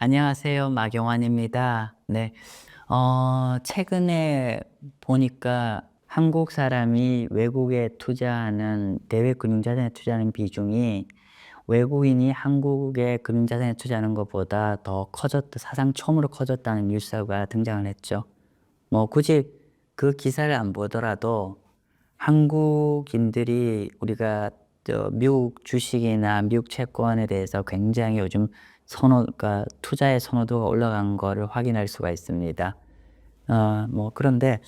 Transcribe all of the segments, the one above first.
안녕하세요. 마경환입니다. 네. 최근에 보니까 한국 사람이 외국에 투자하는 대외 금융자산에 투자하는 비중이 외국인이 한국의 금융자산에 투자하는 것보다 더 커졌다, 사상 처음으로 커졌다는 뉴스가 등장을 했죠. 뭐 굳이 그 기사를 안 보더라도 한국인들이 우리가 미국 주식이나 미국 채권에 대해서 굉장히 요즘 그러니까 투자의 선호도가 올라간 거를 확인할 수가 있습니다. 그런데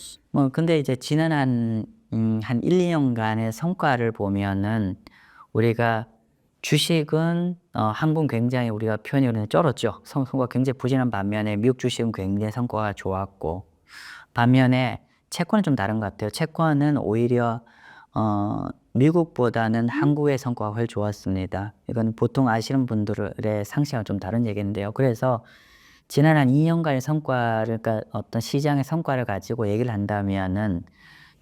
근데 이제 지난 한 1-2년간의 성과를 보면은 우리가 주식은 한국 굉장히 우리가 표현이 쩔었죠. 성과가 굉장히 부진한 반면에 미국 주식은 굉장히 성과가 좋았고, 반면에 채권은 좀 다른 것 같아요. 채권은 오히려 미국보다는 한국의 성과가 훨씬 좋았습니다. 이건 보통 아시는 분들의 상식과 좀 다른 얘기인데요. 그래서 지난 한 2년간의 성과를, 그러니까 어떤 시장의 성과를 가지고 얘기를 한다면은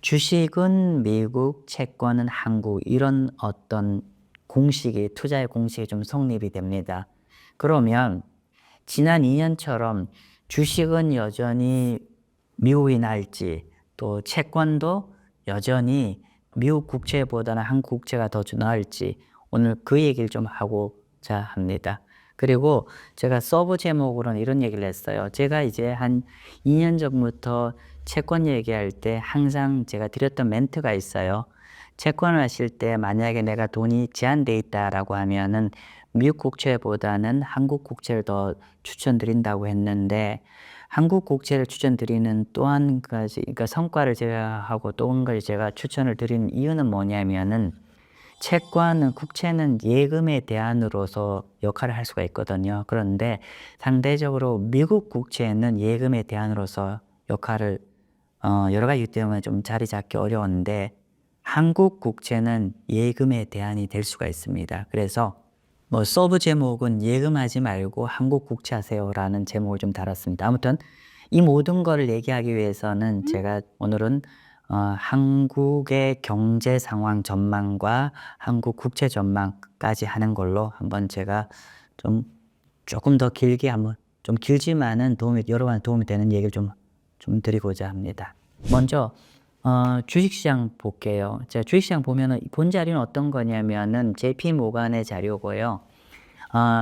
주식은 미국, 채권은 한국, 이런 어떤 투자의 공식이 좀 성립이 됩니다. 그러면 지난 2년처럼 주식은 여전히 미국이 나을지, 또 채권도 여전히 미국 국채보다는 한국 국채가 더 나을지, 오늘 그 얘기를 좀 하고자 합니다. 그리고 제가 서브 제목으로는 이런 얘기를 했어요. 제가 이제 한 2년 전부터 채권 얘기할 때 항상 제가 드렸던 멘트가 있어요. 채권을 하실 때 만약에 내가 돈이 제한돼 있다라고 하면은 미국 국채보다는 한국 국채를 더 추천드린다고 했는데, 한국 국채를 추천드리는 또 한 가지, 그러니까 성과를 제가 하고 또 한 가지 제가 추천을 드리는 이유는 뭐냐면은, 국채는 예금의 대안으로서 역할을 할 수가 있거든요. 그런데 상대적으로 미국 국채는 예금의 대안으로서 역할을 여러 가지 이유 때문에 좀 자리 잡기 어려운데, 한국 국채는 예금의 대안이 될 수가 있습니다. 그래서 서브 제목은 예금하지 말고 한국 국채 하세요라는 제목을 좀 달았습니다. 아무튼 이 모든 거를 얘기하기 위해서는 제가 오늘은 한국의 경제 상황 전망과 한국 국채 전망까지 하는 걸로 한번 제가 좀 조금 더 길게 한번, 좀 길지만은 여러 가지 도움이 되는 얘기를 좀 드리고자 합니다. 먼저 주식시장 볼게요. 자, 주식시장 보면은 본 자료는 어떤 거냐면은 JP 모간의 자료고요.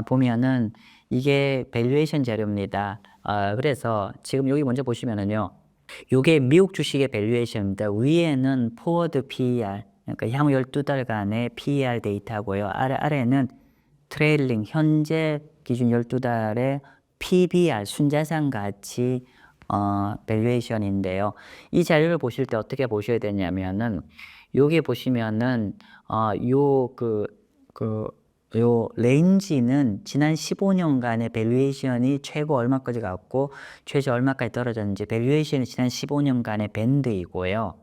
보면은 이게 밸류에이션 자료입니다. 그래서 지금 여기 먼저 보시면은요, 요게 미국 주식의 밸류에이션입니다. 위에는 포워드 PER, 그러니까 향후 12달간의 PER 데이터고요. 아래는 트레일링, 현재 기준 12달의 PBR, 순자산 가치 밸류에이션인데요. 이 자료를 보실 때 어떻게 보셔야 되냐면은, 여기 보시면은 요 레인지는 지난 15년간의 밸류에이션이 최고 얼마까지 갔고 최저 얼마까지 떨어졌는지, 밸류에이션이 지난 15년간의 밴드이고요.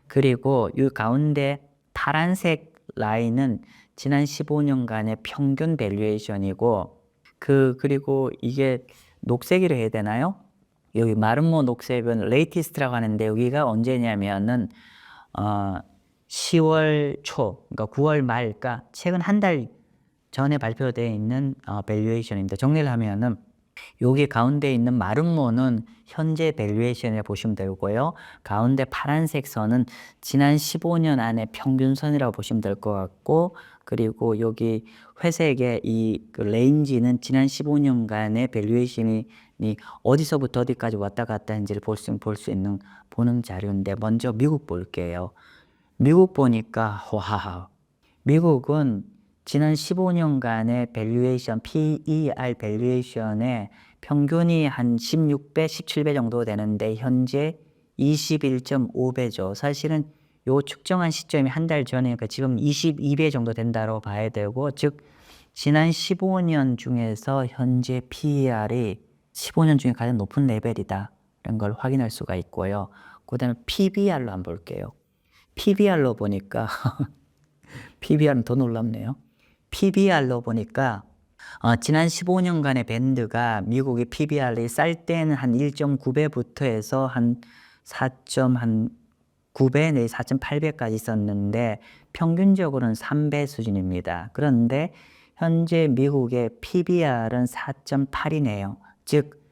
그리고 이 가운데 파란색 라인은 지난 15년간의 평균 밸류에이션이고, 그리고 이게 녹색이라 해야 되나요? 여기 마름모 녹색은 레이티스트라고 하는데, 여기가 언제냐면은 10월 초, 그러니까 9월 말, 그러니까 최근 한 달 전에 발표되어 있는 밸류에이션입니다. 정리를 하면은 여기 가운데 있는 마름모는 현재 밸류에이션이라고 보시면 되고요. 가운데 파란색 선은 지난 15년 안에 평균선이라고 보시면 될 것 같고, 그리고 여기 회색의 그 레인지는 지난 15년간의 밸류에이션이 어디서부터 어디까지 왔다 갔다 했는지를 보는 자료인데, 먼저 미국 볼게요. 미국 보니까 미국은 지난 15년간의 밸류에이션, PER 밸류에이션의 평균이 한 16배, 17배 정도 되는데 현재 21.5배죠. 사실은 요 측정한 시점이 한 달 전이니까 지금 22배 정도 된다고 봐야 되고, 즉 지난 15년 중에서 현재 PER이 15년 중에 가장 높은 레벨이다 라는 걸 확인할 수가 있고요. 그 다음에 PBR로 한번 볼게요. PBR로 보니까 PBR은 더 놀랍네요. PBR로 보니까 지난 15년간의 밴드가, 미국의 PBR이 쌀 때는 한 1.9배부터 해서 한 4.9배 내지 4.8배까지 있었는데 평균적으로는 3배 수준입니다. 그런데 현재 미국의 PBR은 4.8이네요. 즉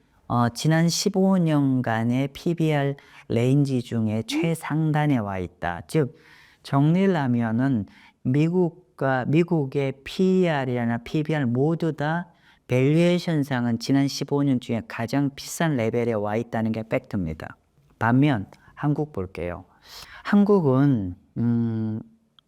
지난 15년간의 PBR 레인지 중에 최상단에 와 있다. 즉 정리를 하면은 미국의 PER이나 PBR 모두 다 밸류에이션상은 지난 15년 중에 가장 비싼 레벨에 와 있다는 게 팩트입니다. 반면 한국 볼게요. 한국은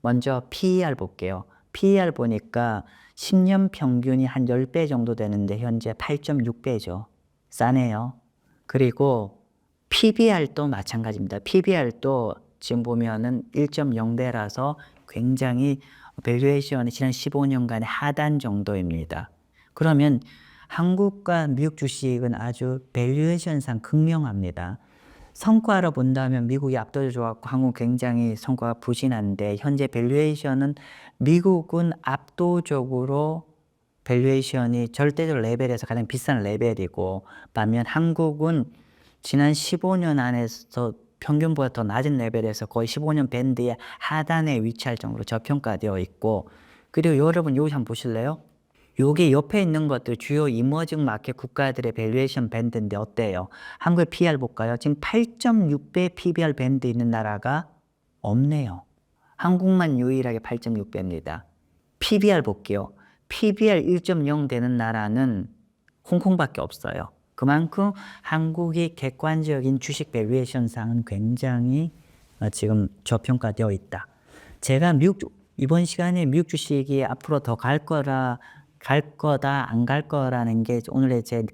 먼저 PER 볼게요. PER 보니까 10년 평균이 한 10배 정도 되는데 현재 8.6배죠. 싸네요. 그리고 PBR도 마찬가지입니다. PBR도 지금 보면은 1.0배라서 굉장히 밸류에이션이 지난 15년간의 하단 정도입니다. 그러면 한국과 미국 주식은 아주 밸류에이션상 극명합니다. 성과로 본다면 미국이 압도적으로 좋았고 한국은 굉장히 성과가 부진한데 현재 밸류에이션은 미국은 압도적으로 밸류에이션이 절대적 레벨에서 가장 비싼 레벨이고 반면 한국은 지난 15년 안에서 평균보다 더 낮은 레벨에서 거의 15년 밴드의 하단에 위치할 정도로 저평가되어 있고 그리고 여러분 여기 한번 보실래요? 여기 옆에 있는 것들 주요 이머징 마켓 국가들의 밸류에이션 밴드인데 어때요? 한국의 PER 볼까요? 지금 8.6배 PBR 밴드 있는 나라가 없네요. 한국만 유일하게 8.6배입니다. PBR 볼게요. PBR 1.0 되는 나라는 홍콩밖에 없어요. 그만큼 한국이 객관적인 주식 밸류에이션상은 굉장히 지금 저평가되어 있다. 제가 이번 시간에 미국 주식이 앞으로 더 갈 거다, 안 갈 거라는 게 오늘의 제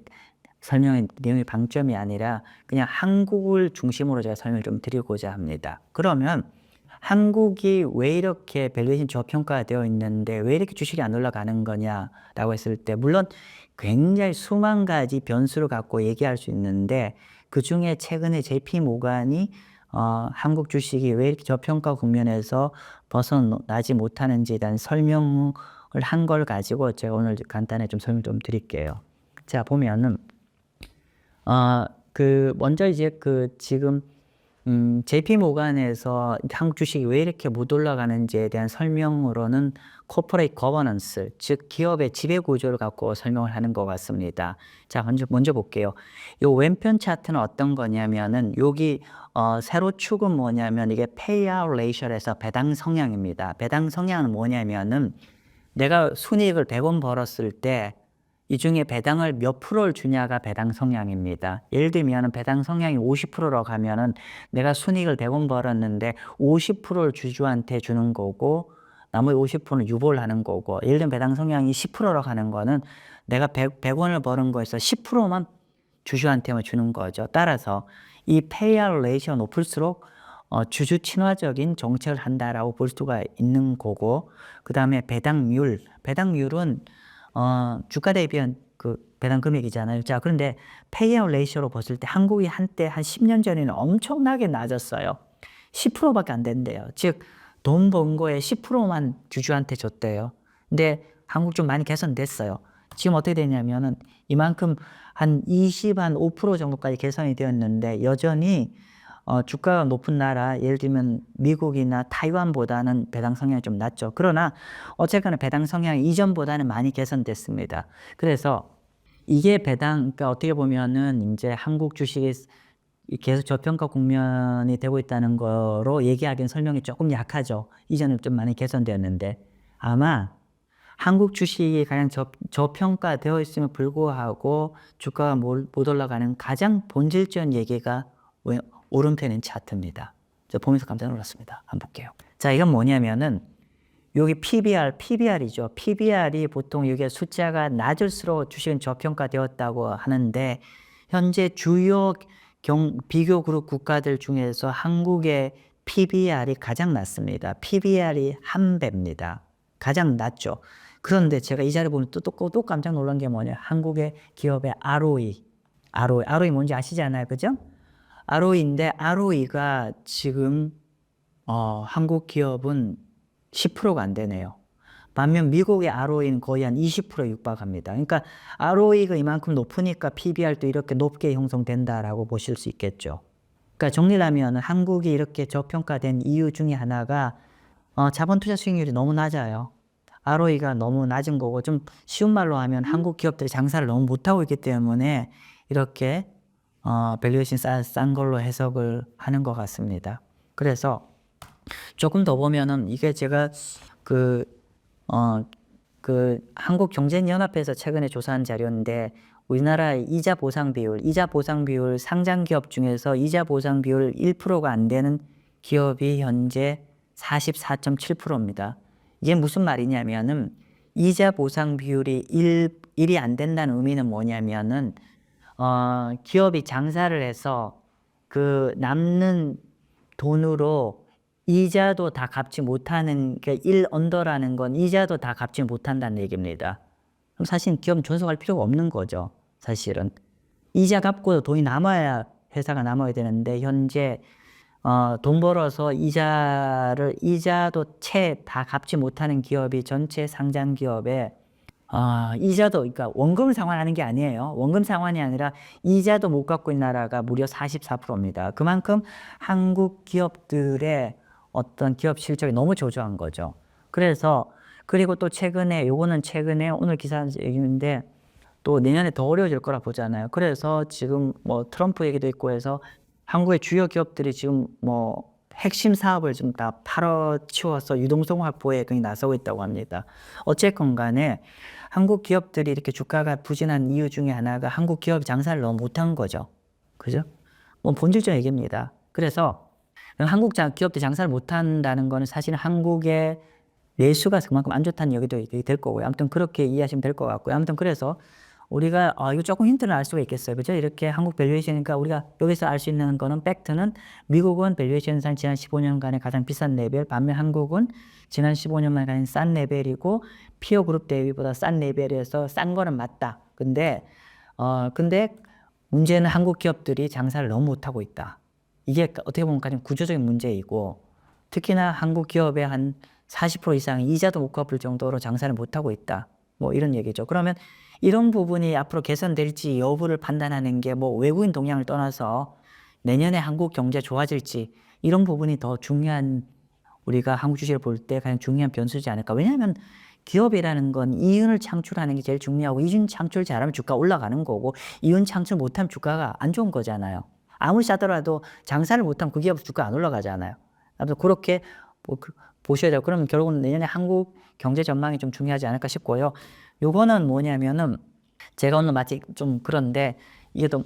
설명의 내용의 방점이 아니라 그냥 한국을 중심으로 제가 설명을 좀 드리고자 합니다. 그러면 한국이 왜 이렇게 밸류에이션 저평가되어 있는데 왜 이렇게 주식이 안 올라가는 거냐라고 했을 때 물론 굉장히 수만 가지 변수를 갖고 얘기할 수 있는데 그중에 최근에 JP 모간이 한국 주식이 왜 이렇게 저평가 국면에서 벗어나지 못하는지에 대한 설명을 한 걸 가지고 제가 오늘 간단히 좀 설명 좀 드릴게요. 자, 보면은 먼저 이제 지금 JP 모간에서 한국 주식이 왜 이렇게 못 올라가는지에 대한 설명으로는 코퍼레이트 거버넌스, 즉 기업의 지배 구조를 갖고 설명을 하는 것 같습니다. 자, 먼저 볼게요. 요 왼편 차트는 어떤 거냐면은 여기 세로 축은 뭐냐면 이게 payout ratio에서 배당 성향입니다. 배당 성향은 뭐냐면은 내가 순이익을 100원 벌었을 때 이 중에 배당을 몇 프로를 주냐가 배당 성향입니다. 예를 들면 배당 성향이 50%로 가면은 내가 순이익을 100원 벌었는데 50%를 주주한테 주는 거고 나머지 50%는 유보를 하는 거고 예를 들면 배당 성향이 10%로 가는 거는 내가 100원을 버는 거에서 10%만 주주한테만 주는 거죠. 따라서 이 페이아웃 레이시오가 높을수록 주주 친화적인 정책을 한다라고 볼 수가 있는 거고 그 다음에 배당률은 주가 대비한 배당 금액이잖아요. 자, 그런데 페이아웃 레이시오로 봤을 때 한국이 한때 한 10년 전에는 엄청나게 낮았어요. 10%밖에 안 된대요. 즉, 돈 번 거에 10%만 주주한테 줬대요. 근데 한국 좀 많이 개선됐어요. 지금 어떻게 되냐면은 이만큼 한 5% 정도까지 개선이 되었는데 여전히 주가가 높은 나라, 예를 들면 미국이나 타이완보다는 배당 성향이 좀 낮죠. 그러나 어쨌거나 배당 성향이 이전보다는 많이 개선됐습니다. 그래서 이게 그러니까 어떻게 보면은 이제 한국 주식이 계속 저평가 국면이 되고 있다는 거로 얘기하기엔 설명이 조금 약하죠. 이전은 좀 많이 개선되었는데 아마 한국 주식이 가장 저평가되어 있음에 불구하고 주가가 못 올라가는 가장 본질적인 얘기가 오른편인 차트입니다. 저 보면서 깜짝 놀랐습니다. 한번 볼게요. 자, 이건 뭐냐면은 여기 PBR이죠. PBR이 보통 이게 숫자가 낮을수록 주식은 저평가되었다고 하는데 현재 주요 비교 그룹 국가들 중에서 한국의 PBR이 가장 낮습니다. PBR이 1배입니다. 가장 낮죠. 그런데 제가 이 자료 보면 또 깜짝 놀란 게 뭐냐. 한국의 기업의 ROE 뭔지 아시잖아요. 그죠? ROE인데 ROE가 지금 한국 기업은 10%가 안 되네요. 반면 미국의 ROE는 거의 한 20%에 육박합니다. 그러니까 ROE가 이만큼 높으니까 PBR도 이렇게 높게 형성된다라고 보실 수 있겠죠. 그러니까 정리를 하면 한국이 이렇게 저평가된 이유 중에 하나가 자본 투자 수익률이 너무 낮아요. ROE가 너무 낮은 거고, 좀 쉬운 말로 하면 한국 기업들이 장사를 너무 못하고 있기 때문에 이렇게 밸류에이션 싼 걸로 해석을 하는 것 같습니다. 그래서 조금 더 보면은 이게 제가 그 한국경제연합회에서 최근에 조사한 자료인데, 우리나라의 이자 보상 비율 상장 기업 중에서 이자 보상 비율 1%가 안 되는 기업이 현재 44.7%입니다. 이게 무슨 말이냐면은 이자 보상 비율이 1이 안 된다는 의미는 뭐냐면은 기업이 장사를 해서 그 남는 돈으로 이자도 다 갚지 못하는, 그러니까 1 언더라는 건 이자도 다 갚지 못한다는 얘기입니다. 그럼 사실 기업은 존속할 필요가 없는 거죠. 사실은 이자 갚고 돈이 남아야 회사가 남아야 되는데, 현재 돈 벌어서 이자도 채 다 갚지 못하는 기업이 전체 상장 기업의 이자도, 그러니까 원금을 상환하는 게 아니에요. 원금 상환이 아니라 이자도 못 갚고 있는 나라가 무려 44%입니다. 그만큼 한국 기업들의 어떤 기업 실적이 너무 저조한 거죠. 그리고 또 최근에, 요거는 최근에 오늘 기사 얘기인데, 또 내년에 더 어려워질 거라 보잖아요. 그래서 지금 뭐 트럼프 얘기도 있고 해서 한국의 주요 기업들이 지금 뭐 핵심 사업을 좀 다 팔아치워서 유동성 확보에 거의 나서고 있다고 합니다. 어쨌건 간에 한국 기업들이 이렇게 주가가 부진한 이유 중에 하나가 한국 기업이 장사를 너무 못한 거죠. 그죠? 뭐 본질적 얘기입니다. 그래서 한국 기업들이 장사를 못한다는 거는 사실은 한국의 내수가 그만큼 안 좋다는 얘기도 될 거고요. 아무튼 그렇게 이해하시면 될 것 같고요. 아무튼 그래서 우리가 이거 조금 힌트를 알 수가 있겠어요. 그죠? 이렇게 한국 밸류에이션이니까 우리가 여기서 알 수 있는 거는, 팩트는 미국은 밸류에이션상 지난 15년간의 가장 비싼 레벨, 반면 한국은 지난 15년간 가장 싼 레벨이고 피어 그룹 대비보다 싼 레벨에서 싼 거는 맞다. 근데 문제는 한국 기업들이 장사를 너무 못하고 있다. 이게 어떻게 보면 가장 구조적인 문제이고, 특히나 한국 기업의 한 40% 이상이 이자도 못 갚을 정도로 장사를 못하고 있다. 뭐 이런 얘기죠. 그러면 이런 부분이 앞으로 개선될지 여부를 판단하는 게 뭐 외국인 동향을 떠나서 내년에 한국 경제 좋아질지, 이런 부분이 더 중요한, 우리가 한국 주식을 볼 때 가장 중요한 변수지 않을까. 왜냐하면 기업이라는 건 이윤을 창출하는 게 제일 중요하고, 이윤 창출 잘하면 주가 올라가는 거고, 이윤 창출 못하면 주가가 안 좋은 거잖아요. 아무리 싸더라도 장사를 못하면 그 기업 주가 안 올라가잖아요. 아무튼 그렇게 보셔야 돼요. 그러면 결국은 내년에 한국 경제 전망이 좀 중요하지 않을까 싶고요. 요거는 뭐냐면은, 제가 오늘 마치 좀 그런데, 이게 또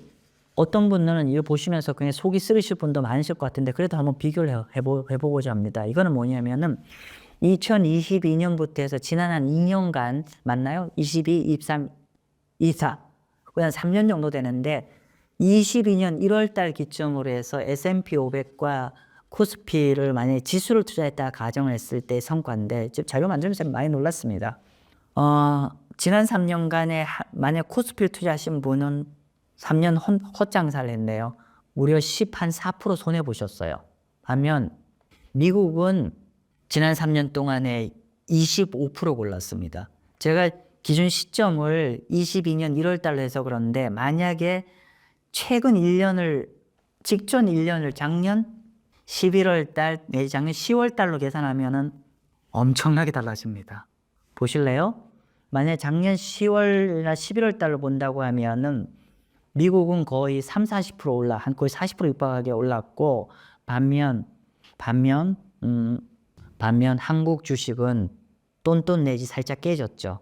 어떤 분들은 이거 보시면서 그냥 속이 쓰리실 분도 많으실 것 같은데, 그래도 한번 비교를 해보고자 합니다. 이거는 뭐냐면은 2022년부터 해서 지난 한 2년간 맞나요? 22, 23, 24, 그냥 3년 정도 되는데, 22년 1월 달 기점으로 해서 S&P 500과 코스피를 만약에 지수를 투자했다 가정을 했을 때 성과인데, 자료 만들면서 많이 놀랐습니다. 지난 3년간에 만약 코스피를 투자하신 분은 3년 헛장사를 했네요. 무려 4% 손해보셨어요. 반면 미국은 지난 3년 동안에 25% 골랐습니다. 제가 기준 시점을 22년 1월 달로 해서 그런데, 만약에 최근 1년을, 직전 1년을 작년 11월 달 내지 작년 10월 달로 계산하면은 엄청나게 달라집니다. 보실래요? 만약 작년 10월이나 11월 달로 본다고 하면은 미국은 거의 30-40% 거의 40% 육박하게 올랐고, 반면 한국 주식은 똔똔 내지 살짝 깨졌죠.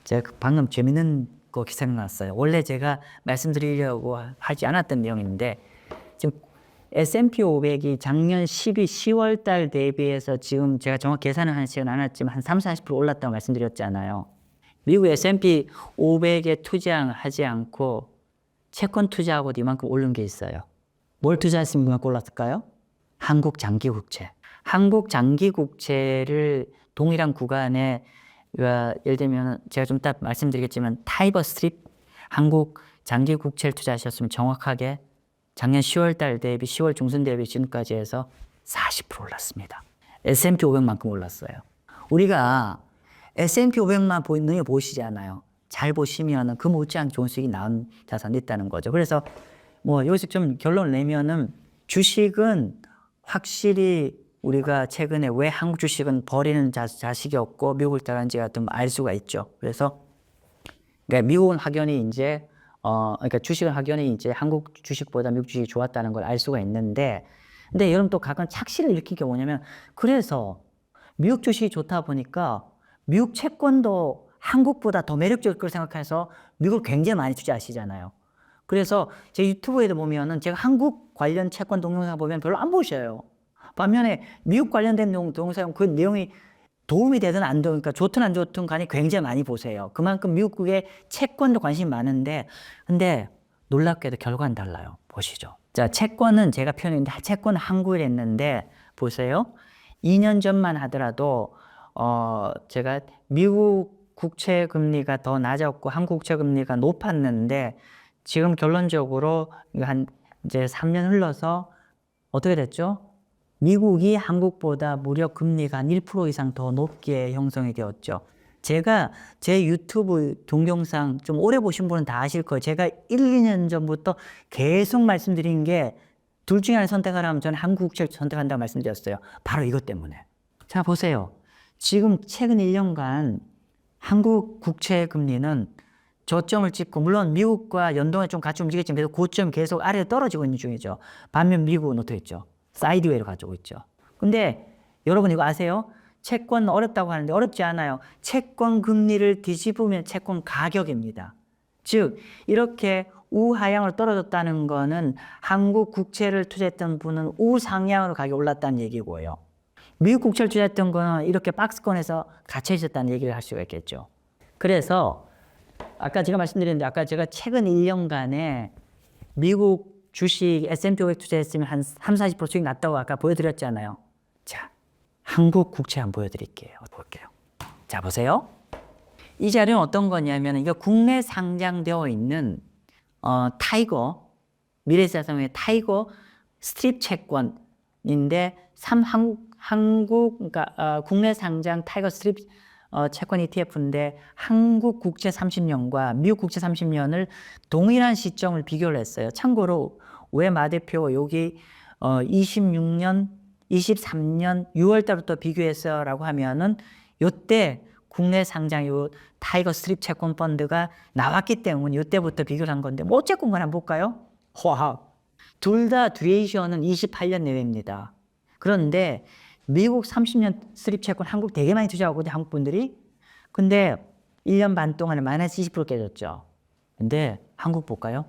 제가 방금 재밌는 거 생각났어요. 원래 제가 말씀드리려고 하지 않았던 내용인데, 지금 S&P 500이 작년 10월 달 대비해서 지금 제가 정확히 계산을 하지는 않았지만 한 30-40% 올랐다고 말씀드렸잖아요. 미국 S&P 500에 투자하지 않고 채권 투자하고 이만큼 오른 게 있어요. 뭘 투자했으면 그만큼 올랐을까요? 한국 장기국채. 한국 장기국채를 동일한 구간에, 예를 들면 제가 좀 이따 말씀드리겠지만 타이버 스트립 한국 장기국채를 투자하셨으면 정확하게 작년 10월 달 대비 10월 중순 대비 지금까지 해서 40% 올랐습니다. S&P 500만큼 올랐어요. 우리가 S&P 500만 눈에 보시잖아요. 잘 보시면은 그 못지않게 좋은 수익이 나온 자산이 있다는 거죠. 그래서 뭐 여기서 좀 결론을 내면은, 주식은 확실히 우리가 최근에 왜 한국 주식은 버리는 자식이 없고 미국을 따라는지가 좀 알 수가 있죠. 그래서 그러니까 미국은 확연히 이제 그러니까 주식은 확연히 이제 한국 주식보다 미국 주식이 좋았다는 걸 알 수가 있는데, 근데 여러분 또 가끔 착시를 일으킨 게 뭐냐면, 그래서 미국 주식이 좋다 보니까 미국 채권도 한국보다 더 매력적일 걸 생각해서 미국을 굉장히 많이 투자하시잖아요. 그래서 제 유튜브에도 보면은 제가 한국 관련 채권 동영상 보면 별로 안 보셔요. 반면에 미국 관련된 동영상 그 내용이 도움이 되든 안 되든, 그러니까 좋든 안 좋든 간에 굉장히 많이 보세요. 그만큼 미국의 채권도 관심이 많은데, 근데 놀랍게도 결과는 달라요. 보시죠. 자, 채권은 제가 표현했는데, 채권은 한국에 했는데, 보세요. 2년 전만 하더라도, 제가 미국 국채 금리가 더 낮았고, 한국 국채 금리가 높았는데, 지금 결론적으로 이제 3년 흘러서 어떻게 됐죠? 미국이 한국보다 무려 금리가 한 1% 이상 더 높게 형성이 되었죠. 제가 제 유튜브 동영상 좀 오래 보신 분은 다 아실 거예요. 제가 1, 2년 전부터 계속 말씀드린 게, 둘 중에 하나를 선택하라면 저는 한국 국채를 선택한다고 말씀드렸어요. 바로 이것 때문에. 자, 보세요. 지금 최근 1년간 한국 국채 금리는 저점을 찍고, 물론 미국과 연동해 좀 같이 움직였지만 그래도 고점 계속 아래로 떨어지고 있는 중이죠. 반면 미국은 어떻게 했죠? 사이드웨이로 가지고 있죠. 근데 여러분 이거 아세요? 채권 어렵다고 하는데 어렵지 않아요. 채권 금리를 뒤집으면 채권 가격입니다. 즉 이렇게 우하향으로 떨어졌다는 거는 한국 국채를 투자했던 분은 우상향으로 가격이 올랐다는 얘기고요. 미국 국채를 투자했던 거는 이렇게 박스권에서 갇혀 있었다는 얘기를 할 수가 있겠죠. 그래서 아까 제가 말씀드렸는데, 아까 제가 최근 1년간에 미국 주식 S&P 500 투자했으면 한 30-40% 수익 났다고 아까 보여드렸잖아요. 자, 한국 국채 한번 보여드릴게요. 볼게요. 자, 보세요. 이 자료는 어떤 거냐면, 이거 국내 상장되어 있는 타이거, 미래에셋자산의 타이거 스트립 채권인데, 그러니까 국내 상장 타이거 스트립 채권 ETF인데, 한국 국채 30년과 미국 국채 30년을 동일한 시점을 비교를 했어요. 참고로 왜 마 대표 여기 26년, 23년 6월 달부터 비교했어라고 하면은 요때 국내 상장 요 타이거 스트립 채권 펀드가 나왔기 때문에 요때부터 비교를 한 건데, 뭐 어쨌건 간에 한번 볼까요? 화학. 둘 다 듀레이션은 28년 내외입니다. 그런데 미국 30년 스트립 채권 한국 되게 많이 투자하거든요, 한국 분들이. 근데 1년 반 동안에 마이너스 20% 깨졌죠. 근데 한국 볼까요?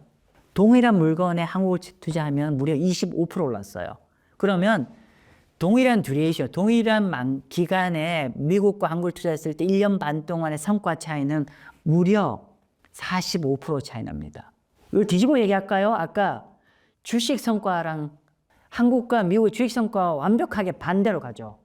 동일한 물건에 한국을 투자하면 무려 25% 올랐어요. 그러면 동일한 듀레이션, 동일한 기간에 미국과 한국을 투자했을 때 1년 반 동안의 성과 차이는 무려 45% 차이 납니다. 이걸 뒤집어 얘기할까요? 아까 주식 성과랑 한국과 미국의 주식 성과와 완벽하게 반대로 가죠.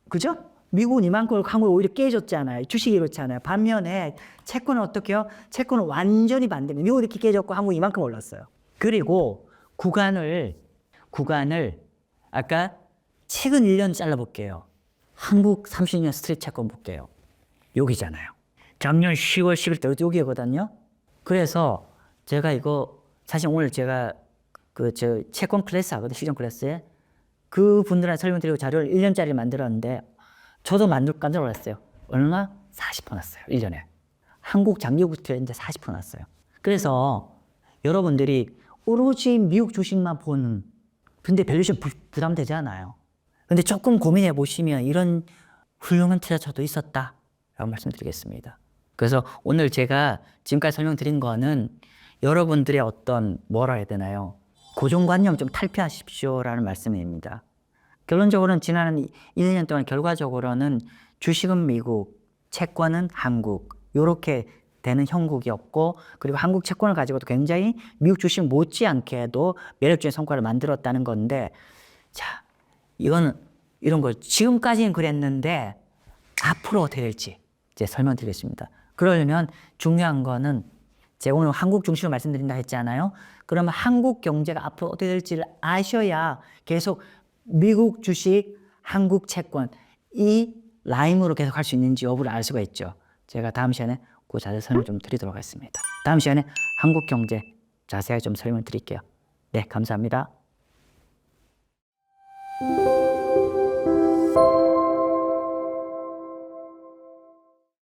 그죠? 미국은 이만큼 한국이 오히려 깨졌잖아요. 주식이 그렇잖아요. 반면에 채권은 어떻게요? 채권은 완전히 반대입니다. 미국이 이렇게 깨졌고 한국이 이만큼 올랐어요. 그리고 구간을 아까 최근 1년 잘라볼게요. 한국 30년 스트립 채권 볼게요. 여기잖아요. 작년 10월, 11월 여기거든요. 그래서 제가 이거 사실 오늘 제가 저 채권 클래스 하거든요. 시정 클래스에. 그 분들한테 설명드리고 자료를 1년짜리 만들었는데, 저도 만들어 봤어요. 얼마? 40% 났어요. 1년에. 한국 장기국채 이제 40% 났어요. 그래서 여러분들이 오로지 미국 주식만 보는, 근데 밸류에이션 부담되지 않아요. 근데 조금 고민해 보시면 이런 훌륭한 투자처도 있었다라고 말씀드리겠습니다. 그래서 오늘 제가 지금까지 설명드린 거는 여러분들의 어떤 뭐라 해야 되나요? 고정관념 좀 탈피하십시오라는 말씀입니다. 결론적으로는 지난 1, 2년 동안 결과적으로는 주식은 미국, 채권은 한국, 이렇게 되는 형국이었고, 그리고 한국 채권을 가지고도 굉장히 미국 주식 못지않게도 매력적인 성과를 만들었다는 건데, 자, 이런 거 지금까지는 그랬는데 앞으로 어떻게 될지 이제 설명드리겠습니다. 그러려면 중요한 거는, 제가 오늘 한국 중심으로 말씀드린다 했잖아요. 그러면 한국 경제가 앞으로 어떻게 될지를 아셔야 계속 미국 주식, 한국 채권 이 라인으로 계속 할 수 있는지 여부를 알 수가 있죠. 제가 다음 시간에 그 자세히 설명 좀 드리도록 하겠습니다. 다음 시간에 한국 경제 자세하게 좀 설명드릴게요. 네, 감사합니다.